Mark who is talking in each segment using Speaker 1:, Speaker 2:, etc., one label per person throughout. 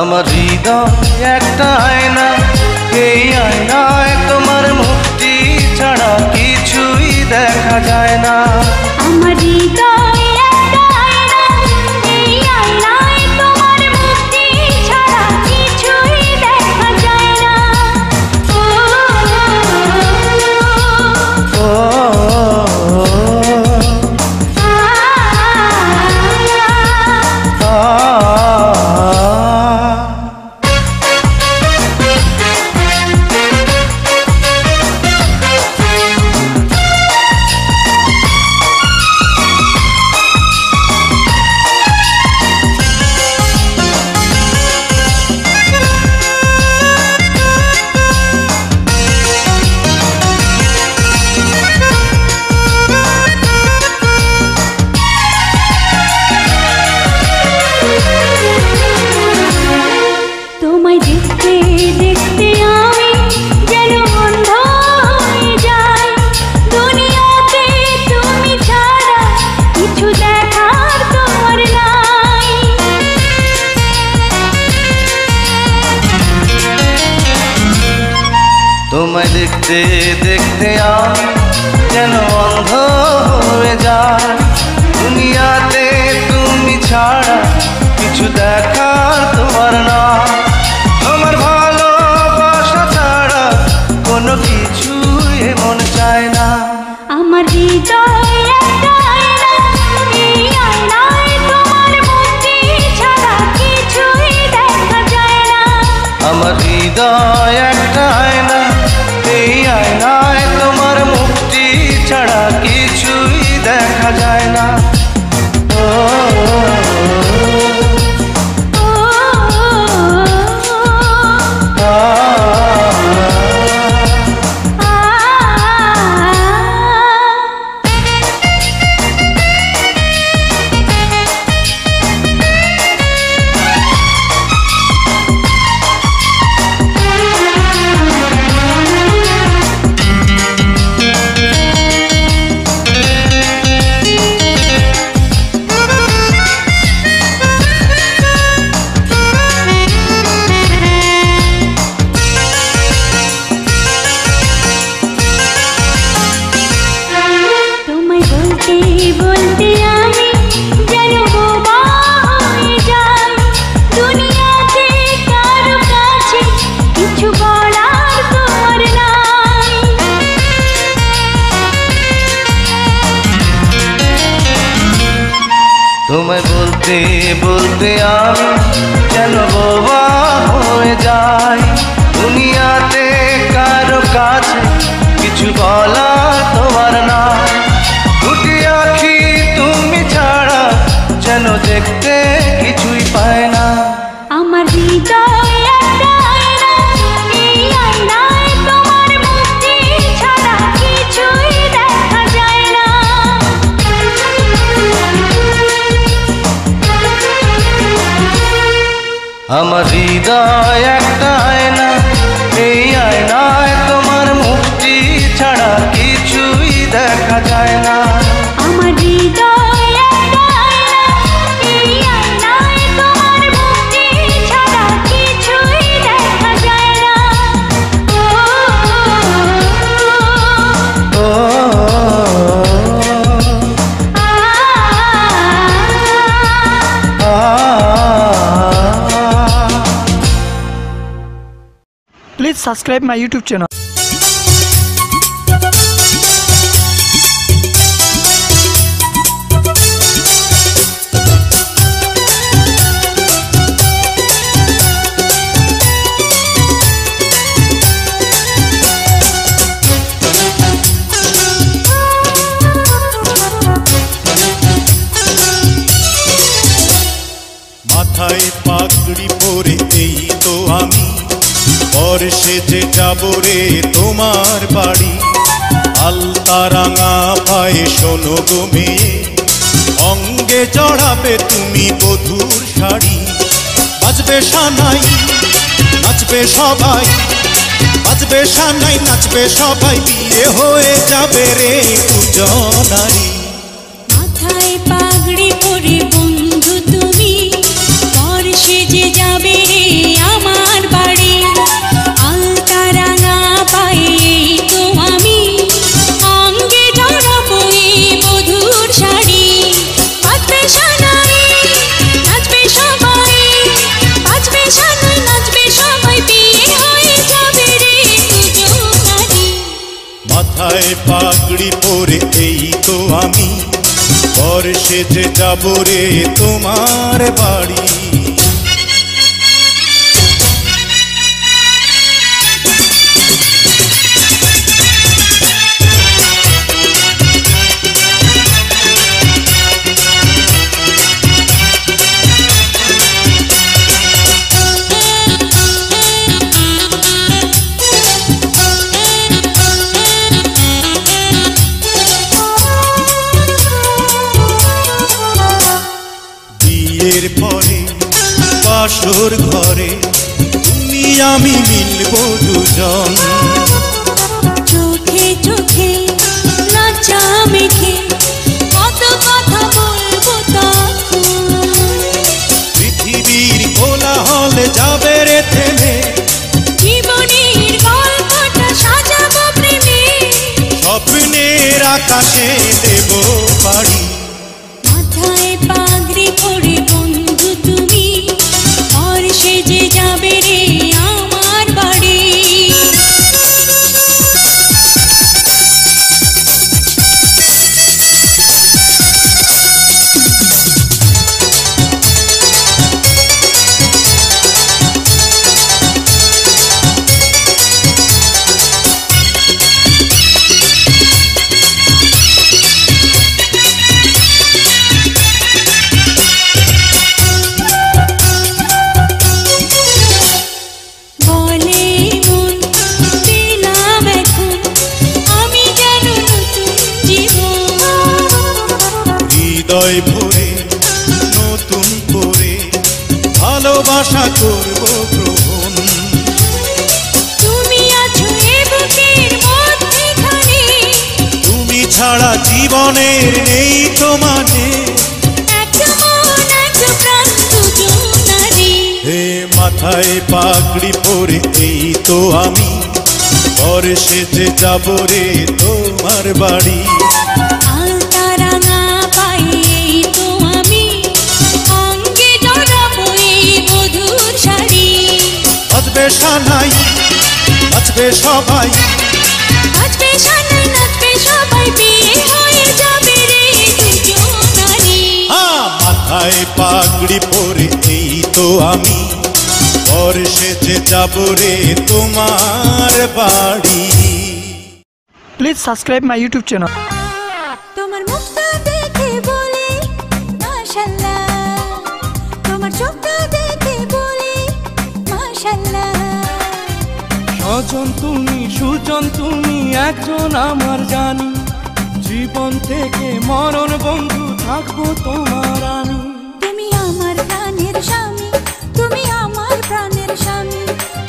Speaker 1: আমার হৃদয় একটা আয়না, এই আয়নায় তোমার মুক্তি ছাড়া কিছুই দেখা যায় না।
Speaker 2: আমার হৃদয় একটা আয়না, এই আয়নায় তোমার মুক্তি ছাড়া কিছুই দেখা যায় না। ও
Speaker 1: তোমায় দেখতে দেখতে আমি যেন অন্ধ হয়ে যাই, দুনিয়াতে তুমি ছাড়া কিছু দেখার তোমার না। তোমার ভালোবাসা ছাড়া কোনো কিছু এমন চায় না।
Speaker 2: আমার হৃদয় একটা আয়না, এই আয়নায় তোমার মুক্তি ছাড়া কিছুই দেখা যায় না।
Speaker 1: আমার হৃদয় একটা আয়না, এই আয়নায় তোমার মুক্তি ছাড়া কিছুই দেখা যায় না।
Speaker 2: বলতে আমি যেন বোবা হয়ে যাই, দুনিয়াতে কারো কাছে কিছু বলার তোমার নাই।
Speaker 1: তোমায় বলতে বলতে আমি যেন বোবা হয়ে যাই, দুনিয়াতে কারো কাছে কিছু বলার তোমার নাই। দুটি আঁখি তুমি ছাড়া যেন দেখতে কিছুই পায় না।
Speaker 2: আমার হৃদয় একটা আয়না, এই আয়নায় তোমার মুক্তি ছাড়া কিছুই দেখা যায় না।
Speaker 1: আমার হৃদয় একটা আয়না, এই আয়নায় তোমার মুক্তি ছাড়া কিছুই দেখা যায় না।
Speaker 2: আমার হৃদয় একটা আয়না, এই আয়নায় তোমার মুক্তি ছাড়া কিছুই দেখা যায় না।
Speaker 3: Please subscribe my YouTube channel.
Speaker 4: মাথায় পাগড়ি পরে এই তো আমি বর্ষে যে যাব রে তোমার বাড়ি। আলতা রাঙা পায়ে শোনো গো মেয়ে, অঙ্গে চড়াবে তুমি বধূর শাড়ি। বাজবে সানাই নাচবে সবাই, বাজবে সানাই নাচবে সবাই, বিয়ে হয়ে যাবে রে দুজনারি।
Speaker 2: মাথায় পাগড়ি পরে বন্ধু তুমি বর্ষে যে যাবে রে
Speaker 4: তো আমি পর সেজে যাব রে তোমার বাড়ি। পরে বাসর ঘরে তুমি আমি মিলব দুজন,
Speaker 2: চোখে চোখে লজ্জা মেখে কত কথা বলবো তখন।
Speaker 4: পৃথিবীর কোলাহল যাবে রে থেমে,
Speaker 2: জীবনের গল্পটা সাজাবো প্রেমে,
Speaker 4: স্বপ্নের আকাশে দেব পাড়ি।
Speaker 2: মাথায় পাগড়ি পরে বন্ধু তুমি আর সেজে যাবে রে আমার বাড়ি।
Speaker 4: হৃদয় ভরে নতুন করে ভালোবাসা করব গ্রহণ,
Speaker 2: তুমি আছো এ বুকের মধ্যেখানে,
Speaker 4: তুমি ছাড়া জীবনের নেই তো মানে।
Speaker 2: একটা মন একটা প্রাণ দুজনারে।
Speaker 4: হে মাথায় পাগড়ি পরে এই তো আমি পর সেজে যাব রে তোমার বাড়ি।
Speaker 2: আলতা রাঙা পায়ে এই তো আমি অঙ্গে জড়াবো এই মধুর শাড়ি।
Speaker 4: বাজবে সানাই বাজবে সবাই,
Speaker 2: নাচবে সানাই নাচবে সবাই, বিয়ে হয়ে যাবে রে দুজনারে।
Speaker 4: মাথায় পাগড়ি পরে এই তো আমি পর সেজে যাব রে তোমার বাড়ি।
Speaker 3: Please subscribe my YouTube channel.
Speaker 2: তোমার মুখটা দেখে বলি মাশাআল্লাহ, তোমার চোখটা দেখে বলি মাশাআল্লাহ।
Speaker 1: স্বজন তুমি সুজন তুমি একজন আমার জানি, জীবন থেকে মরণ বন্ধু থাকবো তোমার আমি।
Speaker 2: তুমি আমার প্রাণের স্বামী, তুমি আমার প্রাণের স্বামী,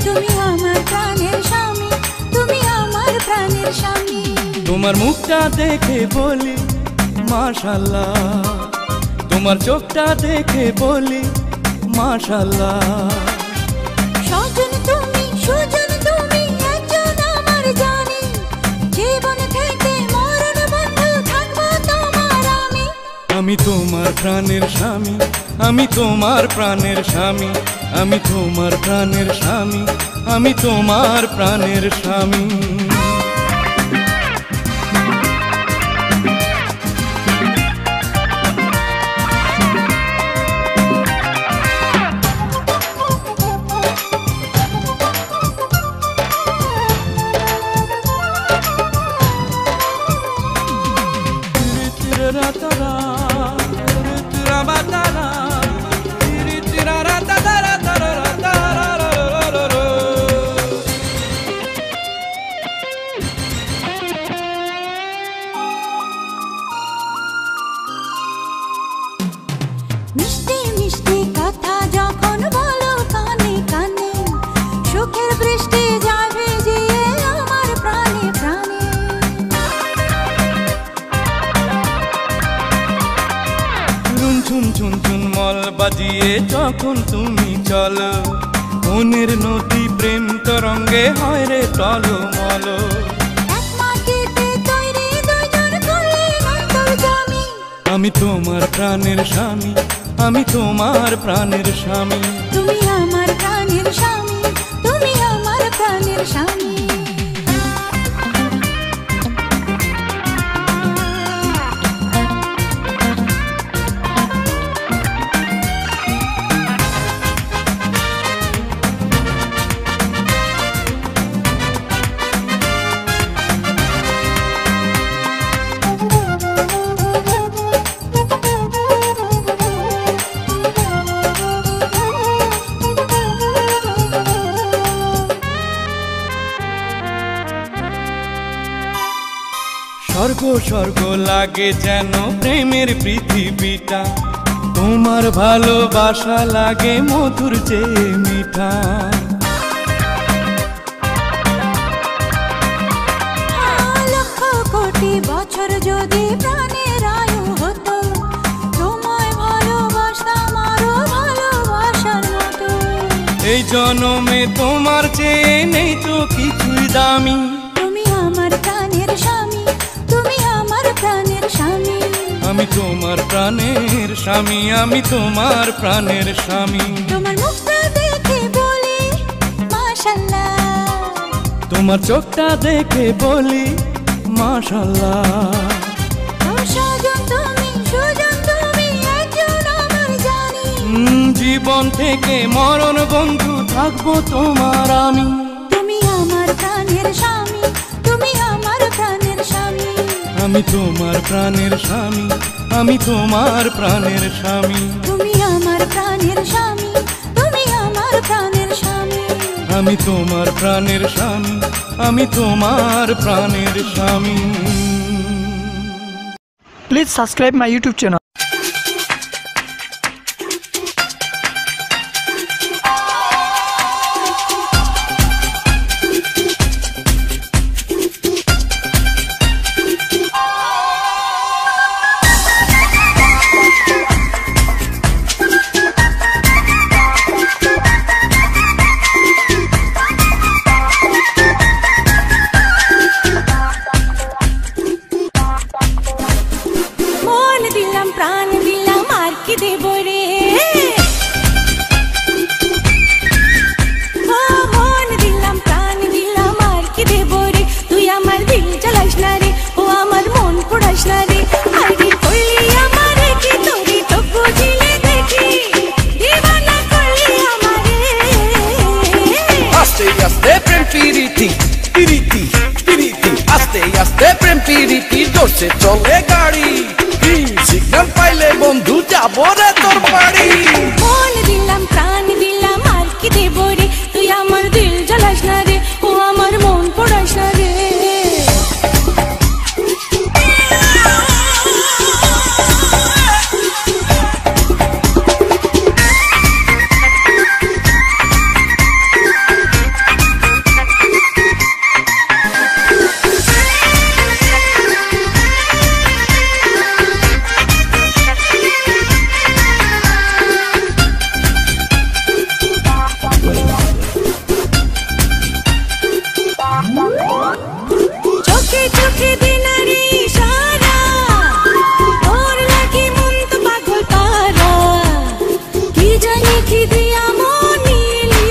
Speaker 2: তুমি আমার প্রাণের স্বামী, তুমি আমার প্রাণের স্বামী।
Speaker 1: তোমার মুখটা দেখে বলি মাশাআল্লাহ, তোমার চোখটা দেখে বলি মাশাআল্লাহ।
Speaker 2: স্বজন তুমি সুজন তুমি একজন আমার জানি, জীবন থেকে মরণ বন্ধু থাকবো তোমার আমি।
Speaker 1: আমি তোমার প্রাণের স্বামী, আমি তোমার প্রাণের স্বামী, আমি তোমার প্রাণের স্বামী, আমি তোমার প্রাণের স্বামী।
Speaker 2: মিষ্টি মিষ্টি কথা যখন বলো কানে কানে, সুখের বৃষ্টি যায় ভিজিয়ে আমার প্রাণে প্রাণে।
Speaker 1: চুন চুন চুন মল বাজিয়ে যখন তুমি চলো, মনের নদী প্রেম তরঙ্গে হয় রে টলমল।
Speaker 2: এক মাটিতে তৈরি দুইজন করলেন অন্তর্যামী।
Speaker 1: আমি তোমার প্রাণের স্বামী, আমি তোমার প্রাণের স্বামী।
Speaker 2: তুমি আমার প্রাণের স্বামী, তুমি আমার প্রাণের স্বামী।
Speaker 1: স্বর্গ লাগে যেন প্রেমের পৃথিবীটা, তোমার ভালোবাসা লাগে মধুর চেয়ে মিঠা।
Speaker 2: লক্ষ কোটি বছর যদি প্রাণের আয়ু হতো, তোমায় ভালোবাসতাম আরো ভালোবাসার মতো।
Speaker 1: এই জনমে তোমার চেয়ে নেই তো কিছুই দামি,
Speaker 2: তুমি আমার প্রাণের স্বামী, তুমি আমার প্রাণের স্বামী।
Speaker 1: আমি তোমার প্রাণের স্বামী, আমি তোমার প্রাণের স্বামী।
Speaker 2: তোমার মুখটা দেখে বলি মাশাআল্লাহ,
Speaker 1: তোমার চোখটা দেখে বলি মাশাআল্লাহ।
Speaker 2: সুজন তুমি, সুজন তুমি একজন আমার জানি।
Speaker 1: জীবন থেকে মরণ বন্ধু থাকবো তোমার আমি।
Speaker 2: তুমি আমার প্রাণের স্বামী, তুমি আমার প্রাণের স্বামী।
Speaker 1: আমি তোমার প্রাণের স্বামী, আমি তোমার প্রাণের স্বামী।
Speaker 2: তুমি আমার প্রাণের স্বামী, তুমি আমার প্রাণের স্বামী।
Speaker 1: আমি তোমার প্রাণের স্বামী, আমি তোমার প্রাণের স্বামী।
Speaker 3: Please subscribe my YouTube channel.
Speaker 2: মন দিলাম প্রাণ দিলাম আর কি দেব রে, ও মন দিলাম প্রাণ দিলাম আর কি দেব রে। তুই আমার দিল জ্বালাস না রে, ও আমার মন পোড়াস না রে। আইডি করলি আমারে কি তোরে চোখ বুঝিলে দেখি, দিবানা করলি আমারে।
Speaker 5: আস্তে আস্তে প্রেম পিরিতি পিরিতি পিরিতি, আস্তে আস্তে প্রেম পিরিতি, জোরসে চলে গাড়ি। সিগন্যাল পাইলে বন্ধু যাবো রে তোর বাড়ি।
Speaker 2: মন দিলাম প্রাণ দিলাম আর কি দেব রে, তুই আমার দিল জ্বালাস না রে, ও আমার মন পোড়াস না রে। চোখে চোখে দিনারি সারা, তোর লাগি মন তো পাগল তারা। কি জানি কি দিয়া মনিলি,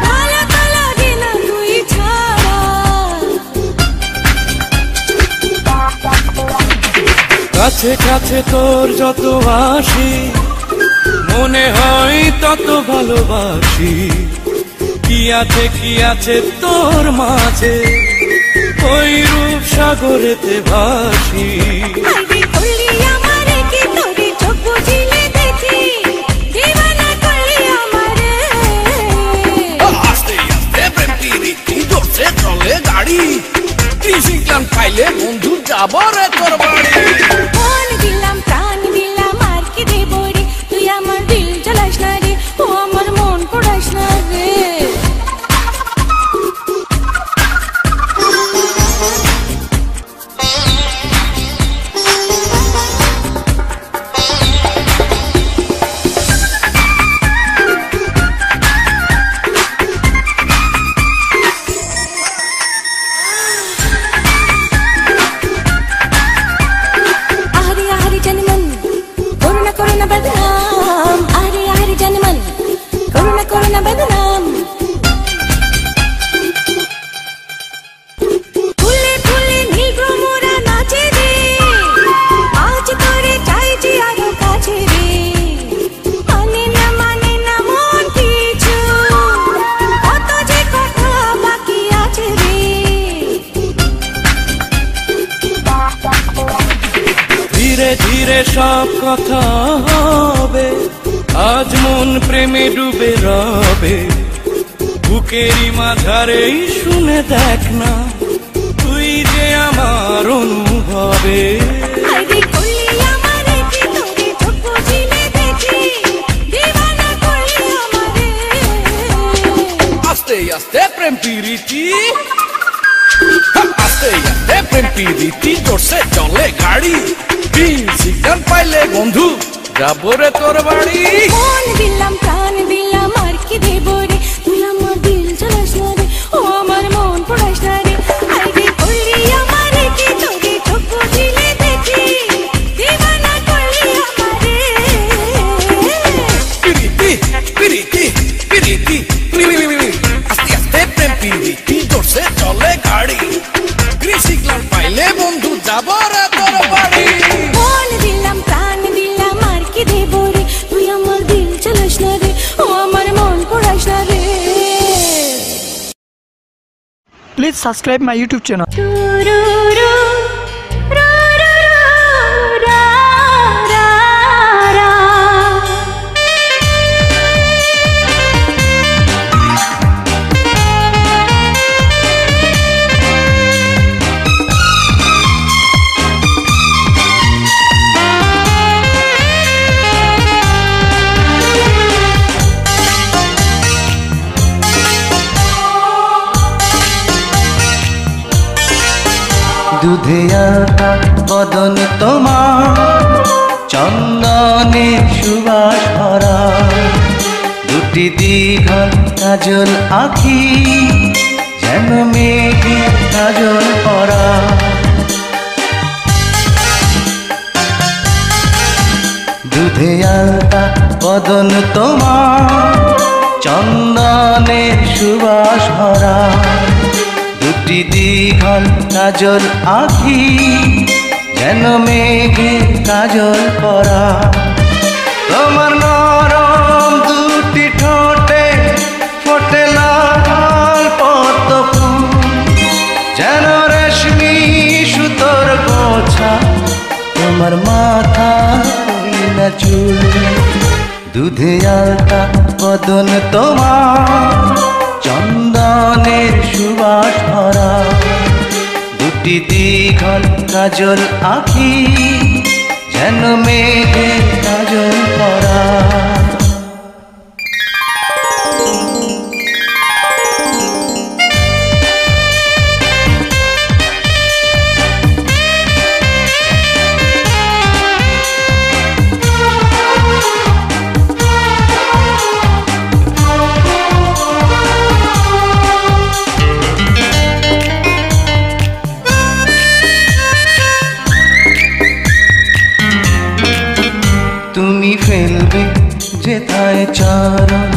Speaker 2: ভালো তো লাগে না তুই ছাড়া।
Speaker 1: কাছে কাছে তোর যত আসি, মনে হয় তত ভালোবাসি। কি আছে তোর মাঝে, ওই রূপ সাগরেতে ভাসি।
Speaker 2: আইডি করলি আমারে কি তোরে চোখ বুঝিলে দেখি, দিবানা করলি আমারে।
Speaker 5: আস্তে আস্তে প্রেম পিরিতি, জোরসে চলে গাড়ি। সিগন্যাল পাইলে বন্ধু যাবো রে তোর বাড়ি।
Speaker 2: মন দিলাম প্রাণ দিলাম আর কি দেব রে, তুই আমার দিল জ্বালাস না রে, ও আমার মন পোড়াস না রে। আরে আরে জানি মন, করুণা করুণা বদনাম। আরে আরে জানি মন, করুণা করুণা বদনাম। ফুলে ফুলে নীল ভ্রমরা নাচে রে, আজ তোরে চাইছি আরো কাছে রে। মানে না মন কিছু, কত যে কথা বাকি আছে রে।
Speaker 1: ধীরে ধীরে সব কথা হবে, আজ মন প্রেমে ডুবে রবে। বুকেরই মাঝারেই শুনে দেখ না, তুই যে আমার আমার অনুভবে।
Speaker 2: আরে করলি আমারে কি তোরে চোখ বুঝিলে দেখি দিবানা করলি আমারে।
Speaker 5: আস্তে আস্তে প্রেম প্রীতি, আস্তে আস্তে প্রেম প্রীতি, জোরসে চলে গাড়ি, গ্রিন সিগন্যাল পাইলে বন্ধু যাবো রে তোর বাড়ি।
Speaker 2: মন দিলাম প্রাণ দিলাম আর কি দেব রে, তুই আমার দিল চালাস না রে, ও আমার মন পড়াস না রে। আরে করলি আমারে কি তোরে চোখ বুঝিলে দেখি দিবানা করলি আমারে।
Speaker 5: প্রীতি প্রীতি প্রীতি, আস্তে আস্তে প্রেম প্রীতি, জোরসে চলে গাড়ি, গ্রিন সিগন্যাল পাইলে বন্ধু যাবো রে তোর বাড়ি।
Speaker 2: মন দিলাম প্রাণ দিলাম আর কি দেব রে, তুই আমার দিল চালাস না রে, ও আমার মন পড়াস না রে।
Speaker 3: Please subscribe my YouTube channel.
Speaker 6: দুধে আটা বদন তোমার, চন্দনের সুবাস ভরা, দুটি দীঘল কাজল আখি, যেন মেঘে কাজল পরা। দুধে আটা বদন তোমার, চন্দনের সুবাস ভরা, দুটি দীঘল কাজল আখি, যেন মেঘে কাজল পরা। তোমার নরম দুটি ঠোঁটে ফোটে লাল পদ্ম ফুল, যেন রেশমি সুতোর গোছা, তোমার মাথা না চুল। দুধে আলতা বদন তোমার, চন্দনের সুবাস ভরা, দুটি দীঘল কাজল আখি, যেন মেঘে কাজল পরা। তুমি ফেলবে যেথায় চরণ,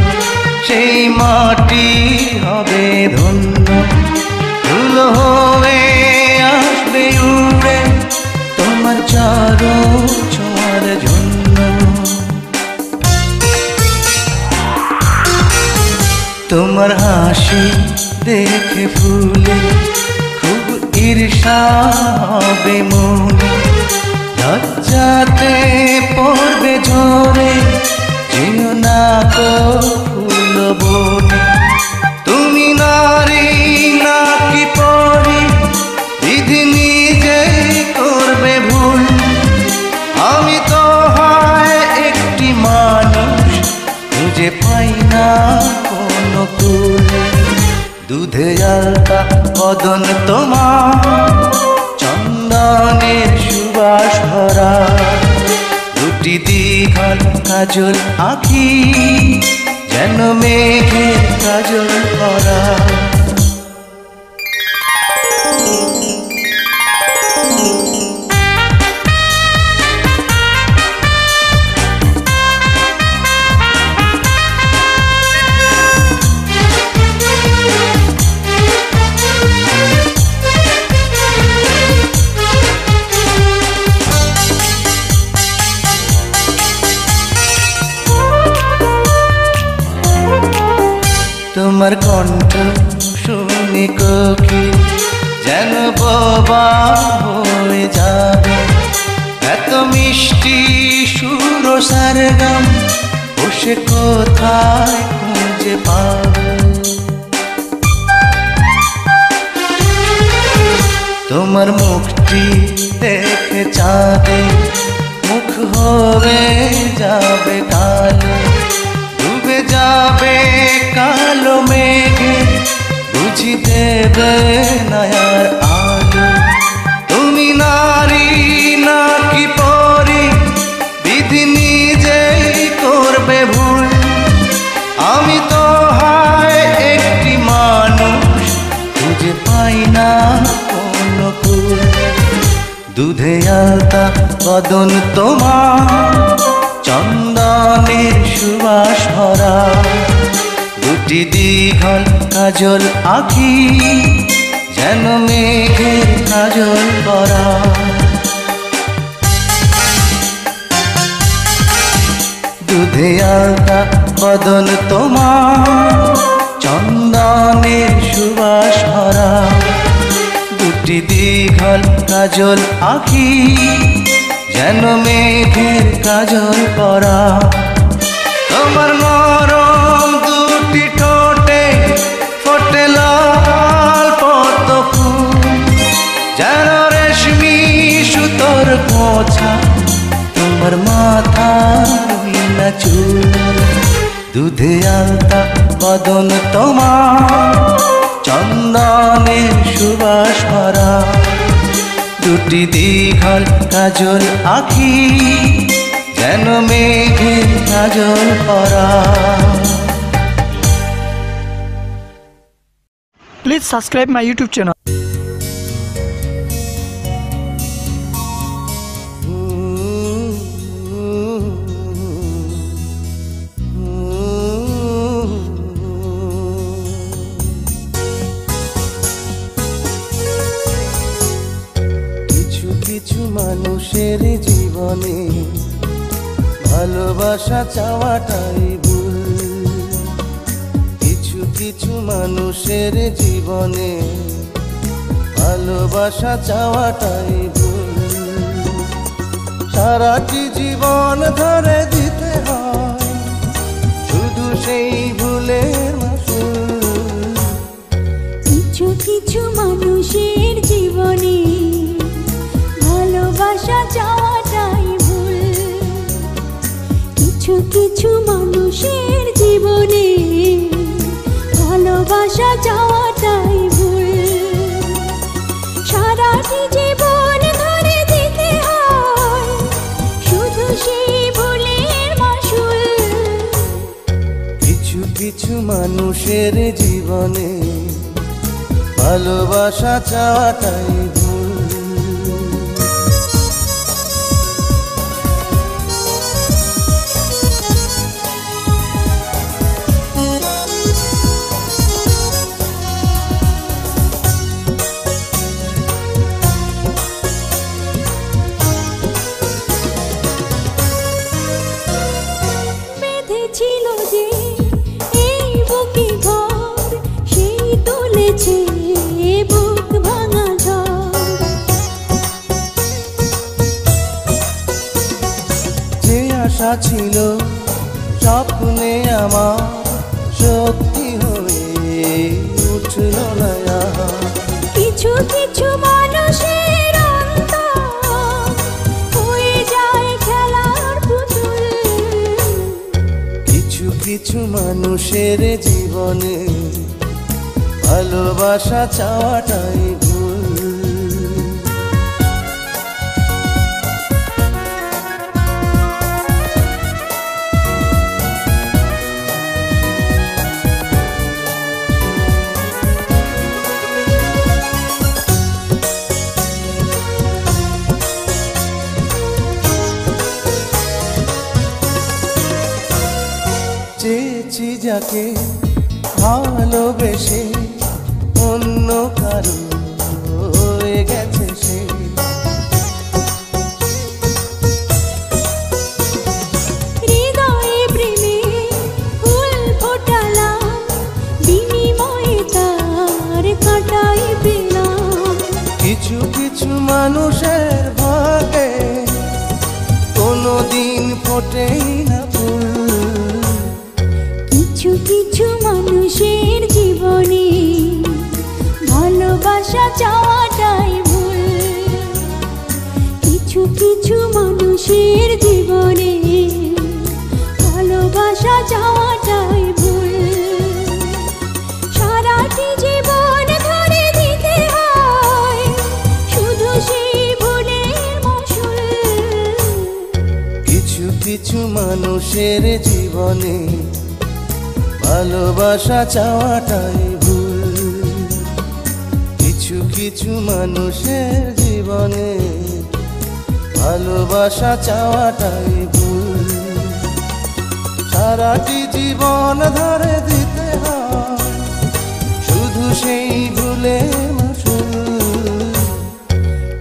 Speaker 6: সেই মাটি হবে ধন্য, ধুলো হয়ে আসবে উড়ে তোমার চরণ ছোঁয়ার জন্য। তোমার হাসি দেখে ফুলে খুব ঈর্ষা হবে মনে, লজ্জাতে পড়বে ঝরে যেও না কো ফুল বনে। তুমি নারী নাকি পরি, বিধি নিজে করবে ভুল, আমি তো হয় একটি মানুষ, খুঁজে পাই না কোনো কুল। দুধে আলতা বদন তোমার, চন্দনের সুবাস ভরা, দুটি দীঘল কাজল আখি, যেন মেঘে কাজল পরা। তোমার কণ্ঠ শুনে কোকিল যেন বোবা হয়ে যাবে, এত মিষ্টি সুর সারগাম বসে কোথায় খুঁজে পাবে। তোমার মুখটি দেখে চাঁদে মুখ হবে যাবে কালো, ডুবে যাবে কালো মেঘে, বুঝি দেবে না আর আলো। তুমি নারী নাকি পরি, বিধি নিজেই করবে ভুল। আমি তো হয় একটি মানুষ, খুঁজে পাই না কোনো কুল। দুধে আলতা বদন তোমার, চন্দনের সুবাস ভরা, দুটি দীঘল কাজল আঁখি, যেন মেঘের কাজল করা। দুধে আলতা বদন তোমার, চন্দনের সুবাস ভরা, দুটি দীঘল কাজল আঁখি, যেন মেঘের কাজল করা। তোমার নরম দুটি ঠোঁটে ফোটে লাল পদ্ম ফুল, যেন রেশমি সুতোর গোছা, তোমার মাথা না চুল। দুধে আলতা বদন তোমার, চন্দনের সুবাস ভরা, দুটি দীঘল কাজল আঁখি, যেন মেঘের কাজল করা।
Speaker 3: Please subscribe my YouTube channel.
Speaker 6: কিছু মানুষের জীবনে ভালোবাসা চাওয়াটাই ভুল। কিছু কিছু মানুষের জীবনে ভালোবাসা চাওয়াটাই ভুল। সারাটি জীবন ধরে দিতে হয় শুধু সেই ভুলের মাসুল।
Speaker 2: কিছু কিছু মানুষের জীবনে ভালোবাসা চাওয়াটাই ভুল। কিছু কিছু মানুষের জীবনে ভালোবাসা চাওয়াটাই ভুল। সারাটি জীবন ধরে দিতে হয় শুধু সেই ভুলের মাসুল।
Speaker 6: কিছু কিছু মানুষের জীবনে ভালোবাসা চাওয়াটাই ভুল।
Speaker 2: বেঁধেছিল যে এই বুকে ঘর, সেই তুলেছে বুক ভাঙা ঝড়।
Speaker 6: যে আশা ছিল স্বপ্নে আমার সত্যি হয়ে উঠল না আর।
Speaker 2: কিছু কিছু মানুষের অন্তর হয়ে যায় খেলার পুতুল।
Speaker 6: কিছু কিছু মানুষের জীবনে ভালোবাসা চাওয়াটাই ভুল। চেয়েছি যাকে ভালোবেসে অন্য কারো হয়ে গেছে সে।
Speaker 2: হৃদয়ে প্রেমে ফুল ফোটালাম, বিনিময়ে তার কাটাই পেলাম।
Speaker 6: কিছু কিছু মানুষের ভাগে কোনোদিন ফোটেই না ফুল।
Speaker 2: কিছু কিছু মানুষের জীবনে ভালোবাসা চাওয়াটাই ভুল। মানুষের জীবনে ভালোবাসা চাওয়াটাই ভুল। সারাটি জীবন ধরে দিতে হয় শুধু সেই ভুলের মাসুল।
Speaker 6: কিছু কিছু মানুষের জীবনে ভালোবাসা চাওয়াটাই ভুল। কিছু কিছু মানুষের জীবনে ভালোবাসা চাওয়াটাই ভুল। সারাটি জীবন ধরে দিতে হয় শুধু সেই ভুলের মাসুল।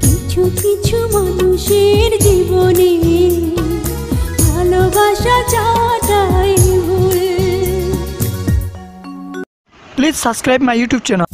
Speaker 2: কিছু কিছু মানুষের জীবনে ভালোবাসা চাওয়াটাই ভুল।
Speaker 3: Please subscribe my YouTube channel.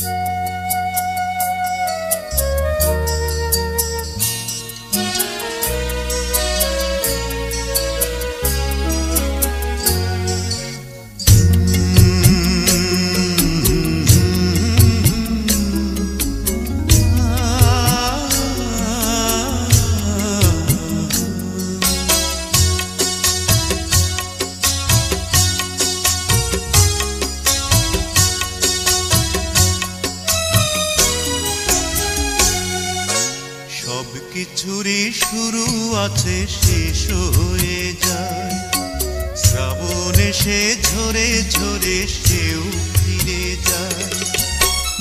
Speaker 4: সব কিছুরই শুরু আছে শেষ হয়ে যায়, শ্রাবণ এসে ঝরে ঝরে সেও ফিরে যায়।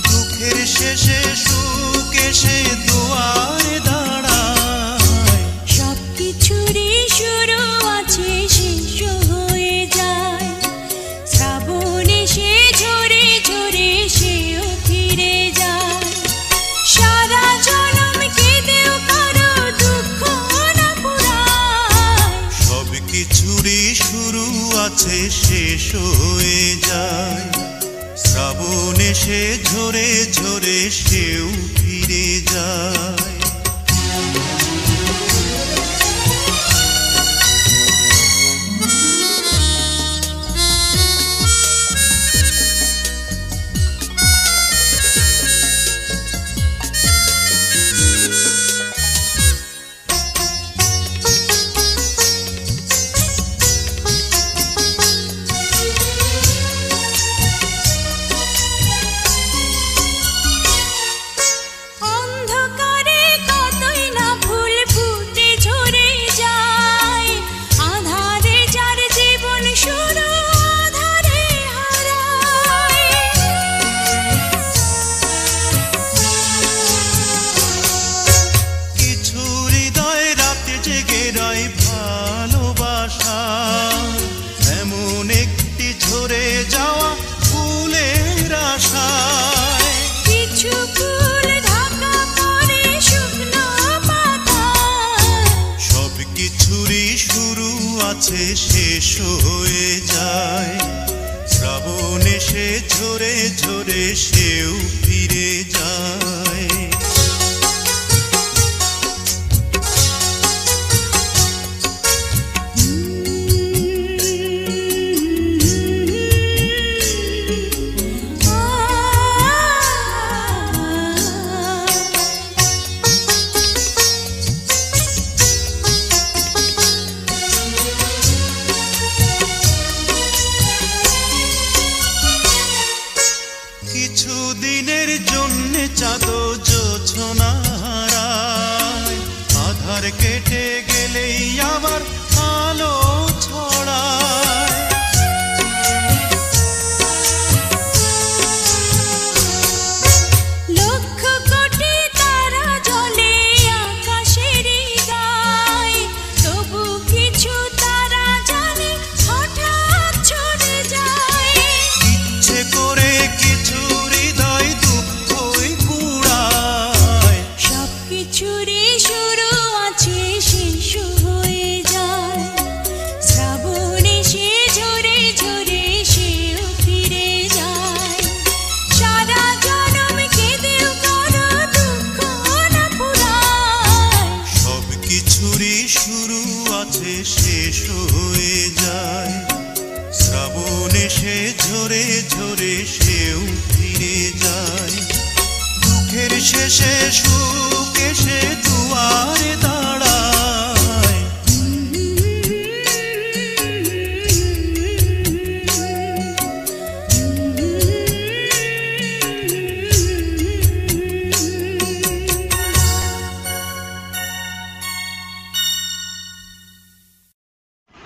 Speaker 4: দুঃখের শেষে সুখ এসে দুয়ারে দাঁড়ায়।
Speaker 2: সব কিছুরই শুরু আছে শেষ হয়ে যায়, শ্রাবণ এসে ঝরে ঝরে সেও ফিরে যায়। সারা জনম কেঁদেও কারো দুঃখ না পুরায়।
Speaker 4: সব কিছুরই শুরু আছে শেষ হয়ে যায়, শ্রাবণ এসে ঝরে ঝরে সেও ফিরে যায়।
Speaker 2: অন্ধকারে কতই না ফুল ফুটে ঝরে যায়, আঁধারে যার জীবন শুরু আঁধারে হারায়।
Speaker 4: কিছু হৃদয় রাতে জেগে রয় ভালোবাসা, এমন একটি ঝরে যাওয়া ফুলের আশায়।
Speaker 2: কিছু ফুল ঢাকা পড়ে শুকনো পাতায়।
Speaker 4: সব কিছুরই শুরু আছে শেষ হয়ে যায়, শ্রাবণ এসে ঝরে ঝরে সেও ফিরে যায়। কিছু দিনের জন্য চাঁদ জোছনা হারায়, আধার কেটে গেলেই আবার আলো ছড়ায়।
Speaker 2: লক্ষ কোটি তারা জ্বলে আকাশেরই গায়, তবু কিছু তারা জানে হঠাৎ ছড়ে যায়।
Speaker 4: ইচ্ছে করে কিছু হৃদয় দুঃখই কুড়ায়।
Speaker 2: সব কিছুরই শুরু আছে শেষ হয়ে যায়, শ্রাবণ এসে ঝরে ঝরে সেও ফিরে যায়। সারা জনম কেঁদেও কারো দুঃখ না পুরায়।
Speaker 4: সব কিছুরই শুরু আছে শেষ হয়ে যায়, শ্রাবণ এসে ঝরে ঝরে সেও ফিরে যায়। দুঃখের শেষে সুখ এসে দুয়ারে দাঁড়ায়।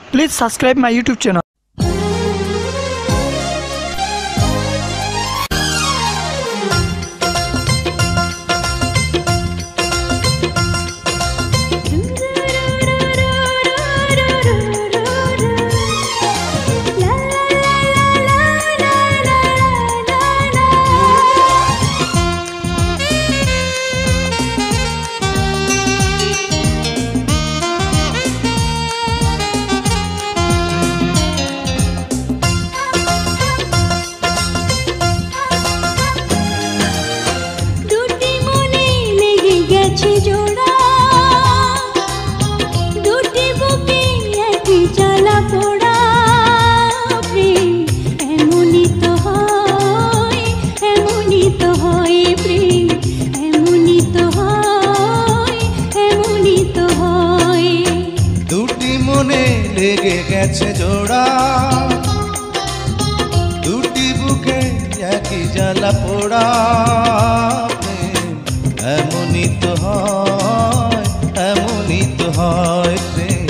Speaker 3: Please subscribe my YouTube channel.
Speaker 6: লেগে গেছে জোড়া দুটি বুকে একই জ্বালা পোড়া এমনই তো হয় এমনই তো হয় প্রেম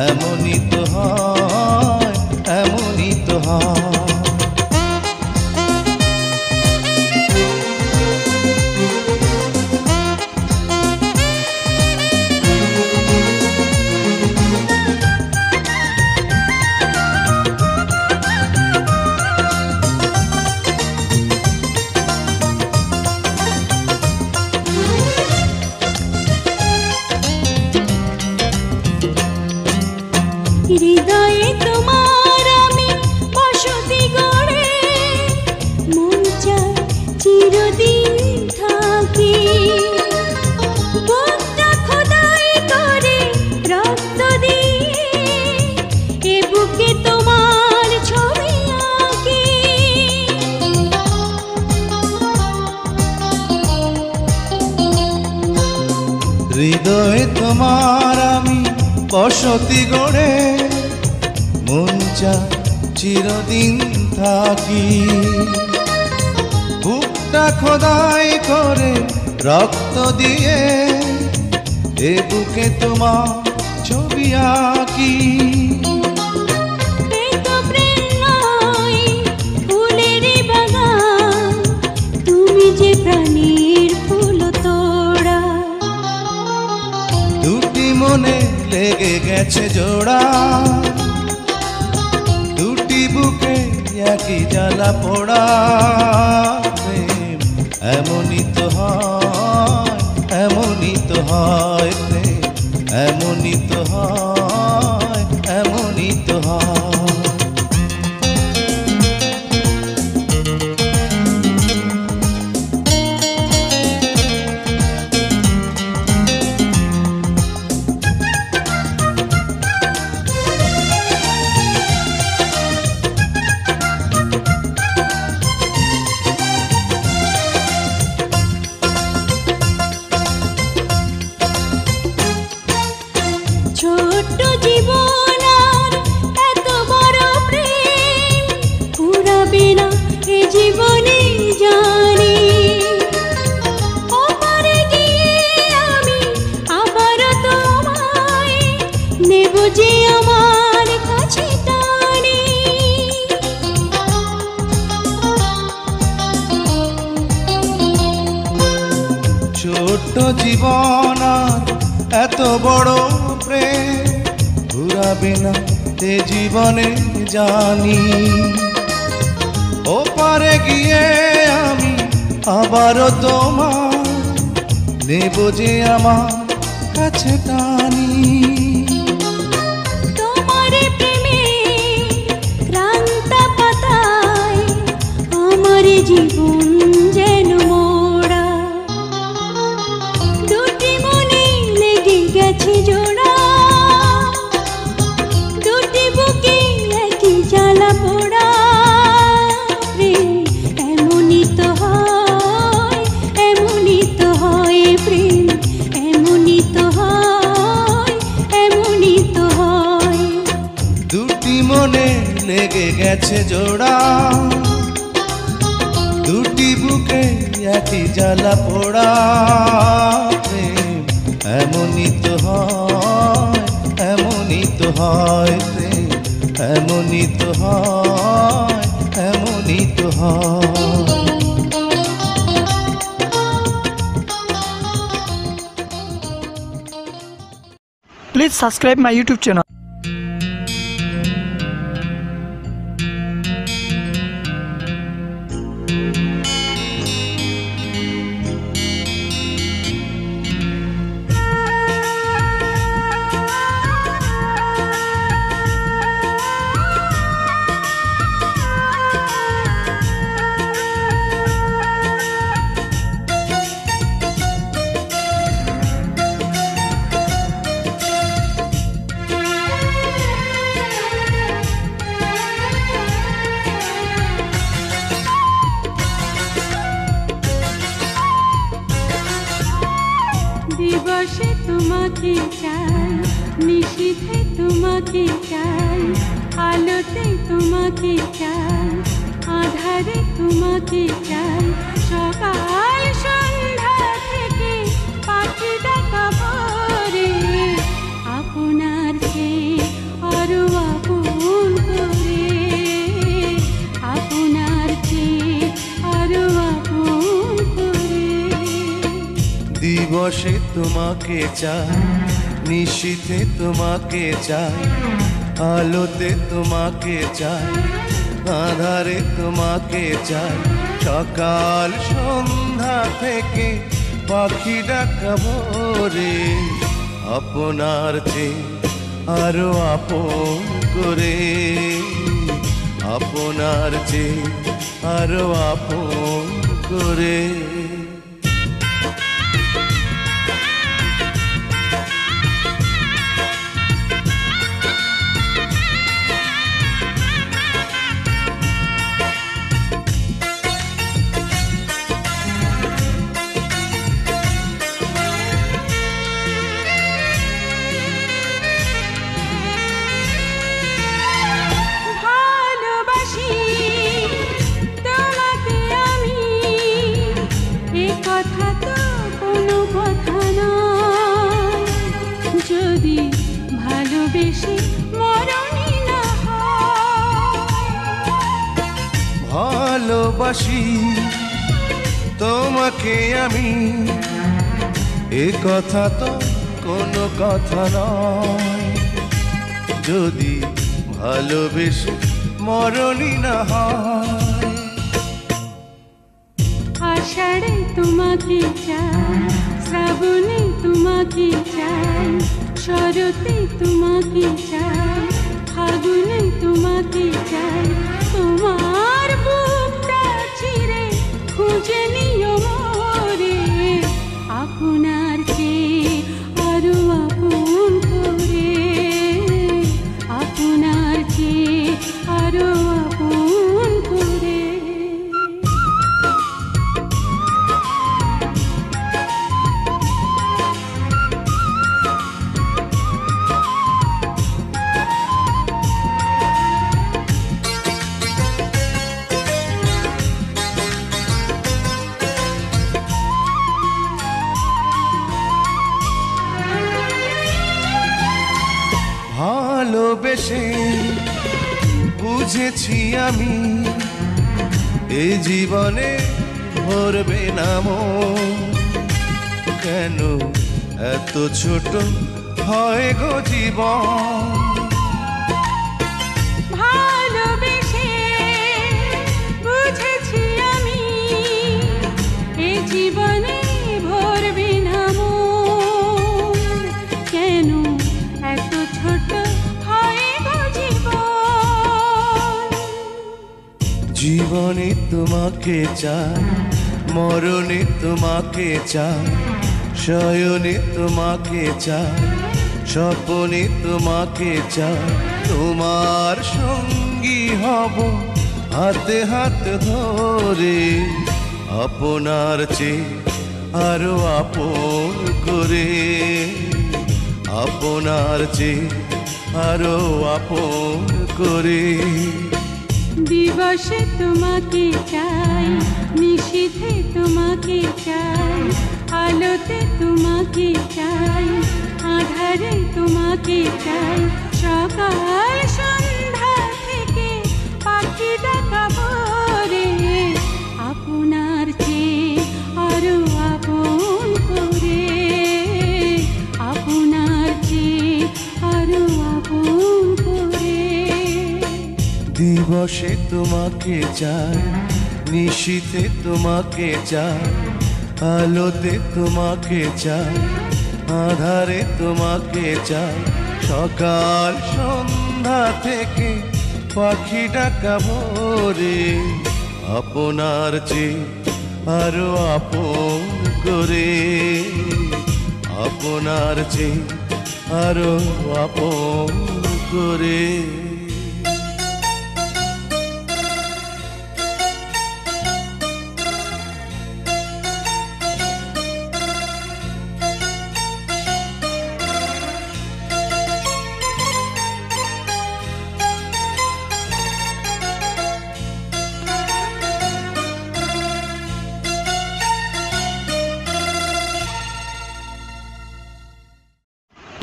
Speaker 6: এমনই তো হয় এমনই তো হয়
Speaker 2: হৃদয়ে তোমার আমি বসতি গড়ে মন চায় চিরদিন থাকি বুকটা খোদাই করে রক্ত দিয়ে এ বুকে তোমার ছবি আঁকি
Speaker 6: হৃদয়ে তোমার আমি বসতি গড়ে মন চায় চিরদিন থাকি বুকটা খোদাই করে রক্ত দিয়ে এ বুকে তোমার ছবি আঁকি
Speaker 2: তুমি যে প্রাণীর ফুল তোড়া
Speaker 6: দুটি মনে লেগে গেছে জোড়া দুটি বুকে একই জ্বালা পোড়া প্রেম এমনই তো হয় এমনই তো হয় প্রেম এমনই তো হয় এমনই তো হয়
Speaker 2: ছোট্ট জীবন আর এত বড় প্রেম ফুরাবে না এ জীবনে জানি ওপারে গিয়ে আমি আবার তোমায় নেব যে আমার কাছে টানি
Speaker 6: ছোট্ট জীবন আর এত বড় প্রেম ঘুরাবে না তে জীবনে জানি ওপারে গিয়ে আমি আবারও তোমার নেব যে আমার কাছে টানি
Speaker 2: তোমার প্রেমে ক্রান্ত পাতায় আমার জীবন যেন মোড়া দুটি মনে লেগে গেছে জোড়া দুটি বুকে একই জ্বালা পোড়া প্রেম এমনই তো হয় এমনই তো হয় প্রেম এমনই তো হয় এমনই তো হয়
Speaker 6: দুটি মনে লেগে গেছে জোড়া দুটি বুকে একই জ্বালা পোড়া প্রেম এমনই তো হয় এমনই তো হয় প্রেম এমনই তো হয়, এমনই তো হয়।
Speaker 3: Please subscribe my YouTube channel.
Speaker 2: দিবসে তোমাকে চাই, নিশীথে তোমাকে চাই, আলোতে তোমাকে চাই, আধারে তোমাকে চাই, সকাল সন্ধ্যা থেকে পাখি ডাকা ভোরে, আপনার চেয়ে আরো আপন করে, আপনার চেয়ে আরো আপন করে।
Speaker 6: দিবসে তোমাকে চাই, নিশীথে তোমাকে চাই, আলোতে তোমাকে চাই, আধারে তোমাকে চাই, সকাল সন্ধ্যা থেকে পাখি ডাকা ভোরে, আপনার চেয়ে আরো আপন করে, আপনার চেয়ে আরো আপন করে।
Speaker 2: ভালোবাসি তোমাকে আমি, এ কথা তো কোনো কথা নয়, যদি ভালোবেসে মরণই না হয়।
Speaker 6: ভালোবাসি তোমাকে আমি, এ কথা তো কোনো কথা নয়, যদি ভালোবেসে মরণই না হয়।
Speaker 2: আষাঢ়ে তোমাকে চাই, শ্রাবণে তোমাকে চাই, শরতে তোমাকে চাই, ফাগুনে তোমাকে চাই, তোমার বুকটা চিরে খুঁজে নিও মোরে, আপনার চেয়ে আরো আপন করে, আপনার চেয়ে আরো আপন করে।
Speaker 6: ভালোবেসে বুঝেছি আমি, এ জীবনে ভরবে না মন, কেন এত ছোট হয় গো জীবন।
Speaker 2: ভালোবেসে বুঝেছি আমি, এ জীবনে ভরবে না মন, কেন এত ছোট হয় গো জীবন।
Speaker 6: জীবনে তোমাকে চাই, মরণে তোমাকে চাই, শয়নে তোমাকে চাই, স্বপ্নে তোমাকে চাই, তোমার সঙ্গী হব হাতে হাত ধরে, আপনার চেয়ে আরো আপন করে, আপনার চেয়ে আরো আপন করে।
Speaker 2: দিবসে তোমাকে চাই, নিশীথে তোমাকে চাই, আলোতে তোমাকে চাই, আধারে তোমাকে চাই, সকাল সন্ধ্যা
Speaker 6: দিবসে তোমাকে চাই, নিশীথে তোমাকে চাই, আলোতে তোমাকে চাই, আধারে তোমাকে চাই। সকাল সন্ধ্যা থেকে পাখি ডাকা ভোরে, আপনার চেয়ে আরো আপন করে, আপনার চেয়ে আরো আপন করে।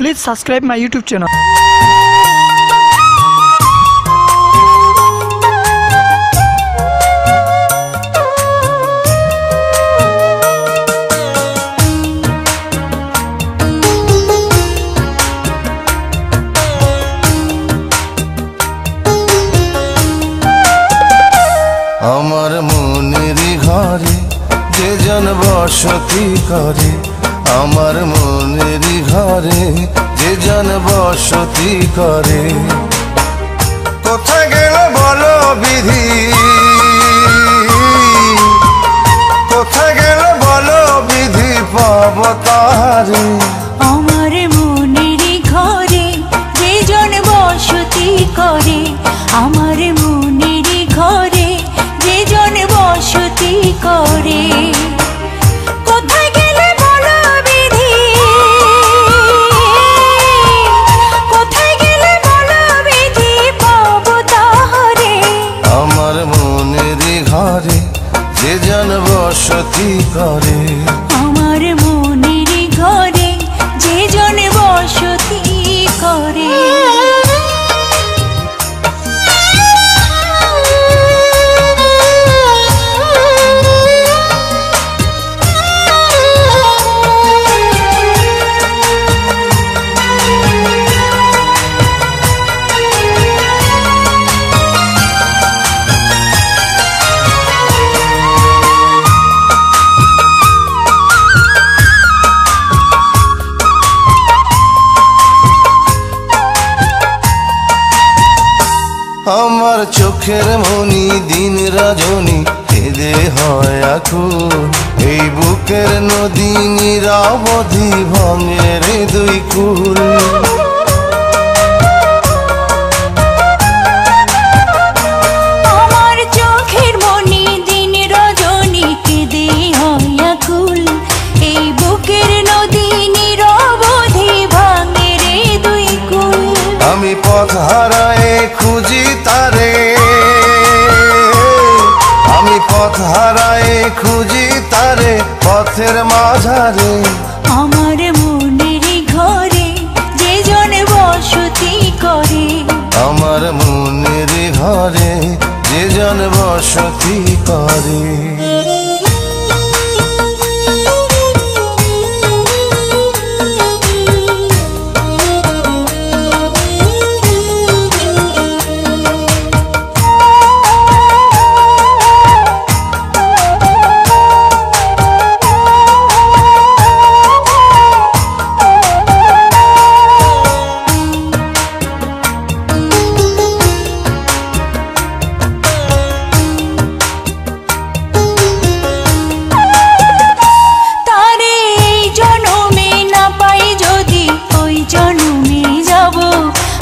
Speaker 3: Please subscribe my YouTube channel.
Speaker 6: আমার মনেরই ঘরে যে জন বসতি করে, আমার মনেরই ঘরে যে জন বসতি করে। কোথায় গেল বলো বিধি, কোথায় গেল বলো বিধি, পাব তারে।
Speaker 2: আমার মনেরই ঘরে যে জন বসতি করে, আমার মনেরই ঘরে যে জন বসতি করে। কোথায় গেলে বলো বিধি, কোথায় গেলে বলো বিধি, পাব তাহারে।
Speaker 6: আমার মনেরই ঘরে যে জন বসতি করে,
Speaker 2: আমার মনেরই ঘরে যে জন বসতি করে।
Speaker 6: আমার চোখের মনি দিন রজনী কেঁদে হয় আকুল, এই বুকের নদী নিরাবধি ভাঙে রে দুই কুল।
Speaker 2: আমার চোখের মনি দিন রজনী কেঁদে হয় আকুল, এই বুকের নদী নিরবধি ভাঙে রে দুই কুল।
Speaker 6: আমি পথ হারায়ে খুঁজি তারে, আমি পথ হারায়ে খুঁজি তারে পথের মাঝারে।
Speaker 2: আমার মনেরই ঘরে যে জন বসতি করে,
Speaker 6: আমার মনের ঘরে যে জন বসতি করে।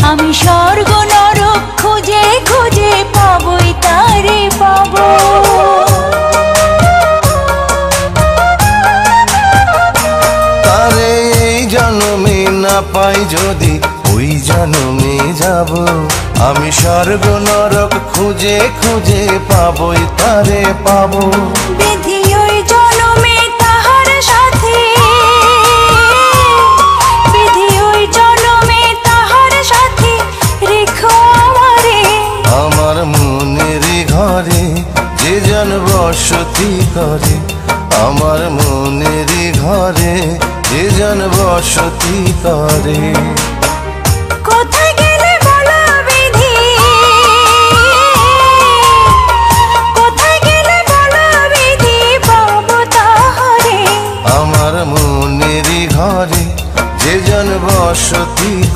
Speaker 2: আমি স্বর্গ নরক খুঁজে খুঁজে পাবই তারে পাবো।
Speaker 6: তারে এই জন্মে না পাই যদি ওই জন্মে যাব, আমি স্বর্গ নরক খুঁজে খুঁজে পাবই তারে পাবো।
Speaker 2: বিধি ওই জন্মে তাহার সাথে, বিধি ওই জন্মে তাহার সাথে রেখো আমারে।
Speaker 6: আমার মনের ঘরে যে জন বসতি করে, আমার মনের ঘরে যে জন বসতি করে।
Speaker 2: কোথায় গেলে বলো বিধি,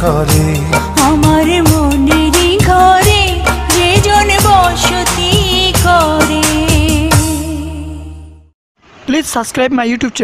Speaker 6: করে
Speaker 2: আমার মনেরই ঘরে যে জন বসতি করে।
Speaker 3: Please subscribe my YouTube channel.